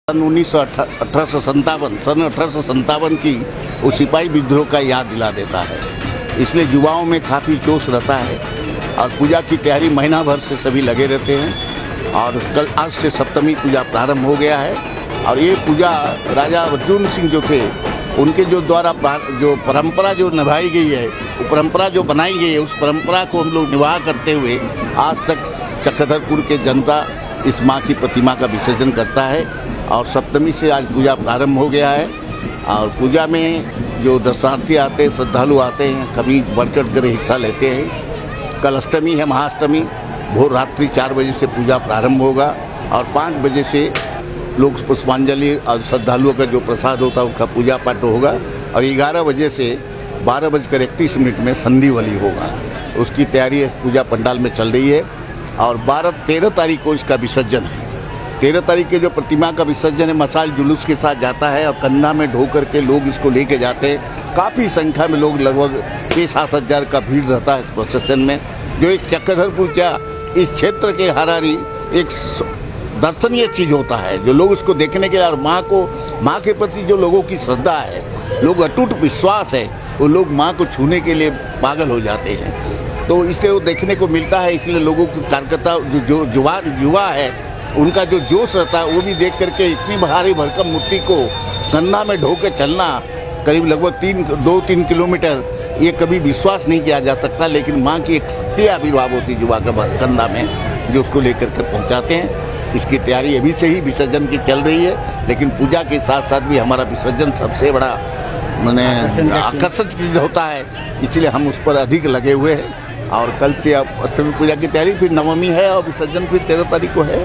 सन 1857 की वो सिपाही विद्रोह का याद दिला देता है, इसलिए युवाओं में काफ़ी जोश रहता है और पूजा की तैयारी महीना भर से सभी लगे रहते हैं। और कल आज से सप्तमी पूजा प्रारंभ हो गया है और ये पूजा राजा अर्जुन सिंह जो थे उनके जो द्वारा जो परंपरा जो निभाई गई है, वो परंपरा जो बनाई गई है, उस परंपरा को हम लोग निवाह करते हुए आज तक चक्रधरपुर के जनता इस माँ की प्रतिमा का विसर्जन करता है। और सप्तमी से आज पूजा प्रारंभ हो गया है और पूजा में जो दर्शनार्थी आते हैं, श्रद्धालु आते हैं, कभी बढ़ चढ़ कर हिस्सा लेते हैं। कल अष्टमी है, महाअष्टमी, भोर रात्रि 4 बजे से पूजा प्रारंभ होगा और 5 बजे से लोग पुष्पांजलि और श्रद्धालुओं का जो प्रसाद होता है उसका पूजा पाठ होगा और 11 बजे से 12:31 में संधिवली होगा। उसकी तैयारी पूजा पंडाल में चल रही है और 13 तारीख को इसका विसर्जन है। 13 तारीख के जो प्रतिमा का विसर्जन है, मशाल जुलूस के साथ जाता है और कंधा में ढो करके लोग इसको लेके जाते हैं। काफ़ी संख्या में लोग, लगभग 6-7 हज़ार का भीड़ रहता है इस प्रोसेशन में, जो एक चक्रधरपुर क्या इस क्षेत्र के हरारी एक दर्शनीय चीज़ होता है, जो लोग उसको देखने के लिए और माँ के प्रति जो लोगों की श्रद्धा है, लोग अटूट विश्वास है, वो लोग माँ को छूने के लिए पागल हो जाते हैं। तो इसलिए वो देखने को मिलता है, इसलिए लोगों की कार्यकर्ता जो युवा है उनका जो जोश रहता है वो भी देख करके इतनी भारी भरकम मूर्ति को कंधा में ढो के चलना करीब लगभग 2-3 किलोमीटर, ये कभी विश्वास नहीं किया जा सकता, लेकिन माँ की एक शक्ति आविर्भाव होती है युवा का कंधा में, जो उसको लेकर के पहुँचाते हैं। इसकी तैयारी अभी से ही विसर्जन की चल रही है, लेकिन पूजा के साथ साथ भी हमारा विसर्जन सबसे बड़ा आकर्षक चीज़ होता है, इसलिए हम उस पर अधिक लगे हुए हैं। और कल से अब अष्टमी पूजा की तैयारी, फिर नवमी है और विसर्जन फिर 13 तारीख को है।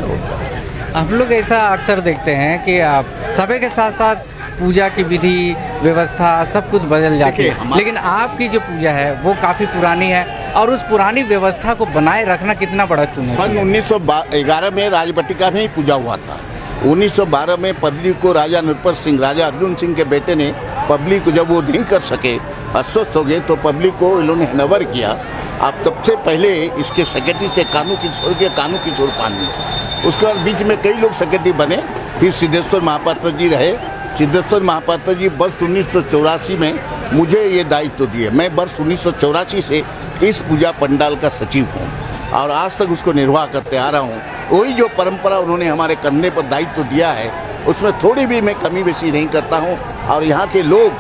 हम लोग ऐसा अक्सर देखते हैं कि आप समय के साथ साथ पूजा की विधि व्यवस्था सब कुछ बदल जाती है, लेकिन आपकी जो पूजा है वो काफ़ी पुरानी है और उस पुरानी व्यवस्था को बनाए रखना कितना बड़ा चुनौती है। सन 1911 में राजबटिका में ही पूजा हुआ था। 1912 में पब्लिक को राजा नृपत सिंह, राजा अर्जुन सिंह के बेटे ने पब्लिक को, जब वो नहीं कर सके, अस्वस्थ हो गए, तो पब्लिक को इन्होंने हैंडओवर किया। अब तब से पहले इसके सेक्रेटरी थे कानू किशोर पांडे, उसके बाद बीच में कई लोग सेक्रेटरी बने, फिर सिद्धेश्वर महापात्र जी रहे। सिद्धेश्वर महापात्र जी वर्ष 1984 में मुझे ये दायित्व दिए। मैं वर्ष 1984 से इस पूजा पंडाल का सचिव हूँ और आज तक उसको निर्वाह करते आ रहा हूँ। वही जो परंपरा उन्होंने हमारे कंधे पर दायित्व दिया है, उसमें थोड़ी भी मैं कमी बेशी नहीं करता हूँ। और यहाँ के लोग,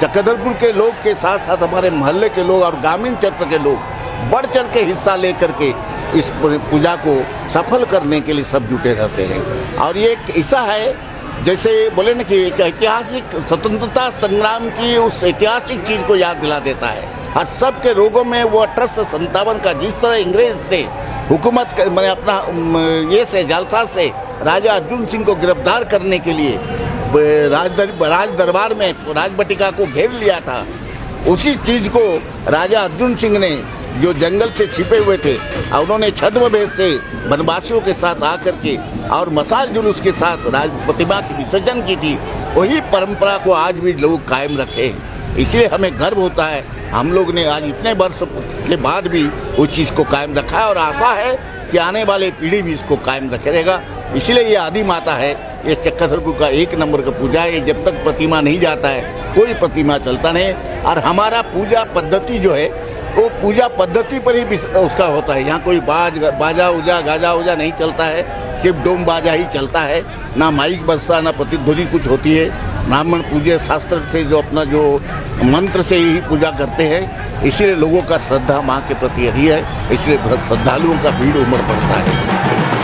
चक्रधरपुर के लोग के साथ साथ हमारे मोहल्ले के लोग और ग्रामीण क्षेत्र के लोग बढ़ चढ़ के हिस्सा ले करके इस पूजा को सफल करने के लिए सब जुटे रहते हैं। और ये एक ऐसा है, जैसे बोले ना कि एक ऐतिहासिक स्वतंत्रता संग्राम की उस ऐतिहासिक चीज़ को याद दिला देता है। और सबके रोगों में वो 1857 का जिस तरह अंग्रेज ने हुकूमत मैंने अपना ये से जालसाज से राजा अर्जुन सिंह को गिरफ्तार करने के लिए राज दरबार में राजबटिका को घेर लिया था, उसी चीज़ को राजा अर्जुन सिंह ने जो जंगल से छिपे हुए थे और उन्होंने छद्म भेष से वनवासियों के साथ आकर के और मशाल जुलूस के साथ राज प्रतिमा की विसर्जन की थी, वही परंपरा को आज भी लोग कायम रखे। इसलिए हमें गर्व होता है, हम लोग ने आज इतने वर्ष के बाद भी वो चीज़ को कायम रखा है और आशा है कि आने वाले पीढ़ी भी इसको कायम रखेगा। इसलिए ये आदि माता है, ये चक्रधरपुर का 1 नंबर का पूजा है। जब तक प्रतिमा नहीं जाता है कोई प्रतिमा चलता नहीं। और हमारा पूजा पद्धति जो है वो पूजा पद्धति पर ही उसका होता है। यहाँ कोई बाजा उजा गाजा उजा नहीं चलता है, सिर्फ डोम बाजा ही चलता है, ना माइक बजता, ना प्रतिध्वनि कुछ होती है। ब्राह्मण पूजा शास्त्र से जो अपना जो मंत्र से ही पूजा करते हैं, इसलिए लोगों का श्रद्धा माँ के प्रति अधिक है, इसलिए श्रद्धालुओं का भीड़ उमड़ पड़ता है।